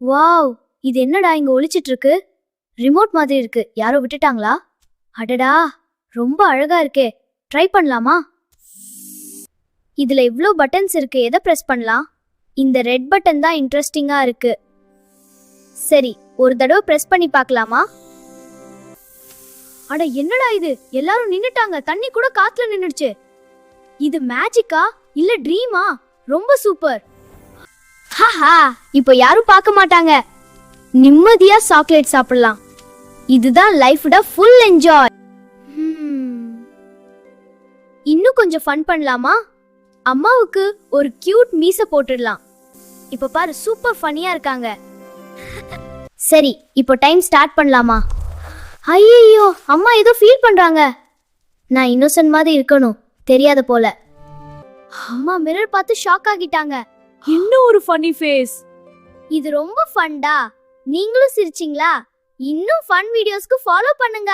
Wow, இது என்னடா இங்க ஒளிச்சிட்டு இருக்கு? ரிமோட் மாதிரி இருக்கு. யாரோ விட்டுட்டாங்களா? அடடா, ரொம்ப அழகா இருக்கே. ட்ரை பண்ணலாமா? இதுல இவ்ளோ பட்டன்ஸ் இருக்கு. எதை பிரஸ் பண்ணலாம்? இந்த ரெட் பட்டன் தான் இன்ட்ரெஸ்டிங்கா இருக்கு. சரி, ஒரு தடவை பிரஸ் பண்ணி பார்க்கலாமா? அட என்னடா இது, எல்லாரும் நின்னுட்டாங்க. தண்ணி கூட காத்துல நின்னுடுச்சு. இது மேஜிக்கா இல்ல ட்ரீமா? ரொம்ப சூப்பர். ஹஹா, இப்போ யாரும் பார்க்க மாட்டாங்க. நிம்மதியா சாக்லேட் சாப்பிடலாம். இதுதான் லைஃப்ட ஃபுல் என்ஜாய். இன்னும் கொஞ்சம் ஃபன் பண்ணலாமா? அம்மாவுக்கு ஒரு கியூட் மீச போட்டுடலாம். இப்போ பாரு, சூப்பர் ஃபன்னியா இருக்காங்க. சரி, இப்போ டைம் ஸ்டார்ட் பண்ணலாமா? ஐயோ, அம்மா ஏதோ ஃபீல் பண்றாங்க. நான் இன்னோசன்ட் மாதிரி இருக்கணும், தெரியாத போல. அம்மா மிரர் பார்த்து ஷாக் ஆகிட்டாங்க. இன்னும் ஒரு ஃபன்னி ஃபேஸ். இது ரொம்ப ஃபன்டா. நீங்களும் சிரிச்சிங்களா? இன்னும் ஃபன் வீடியோஸ்க்கு ஃபாலோ பண்ணுங்க.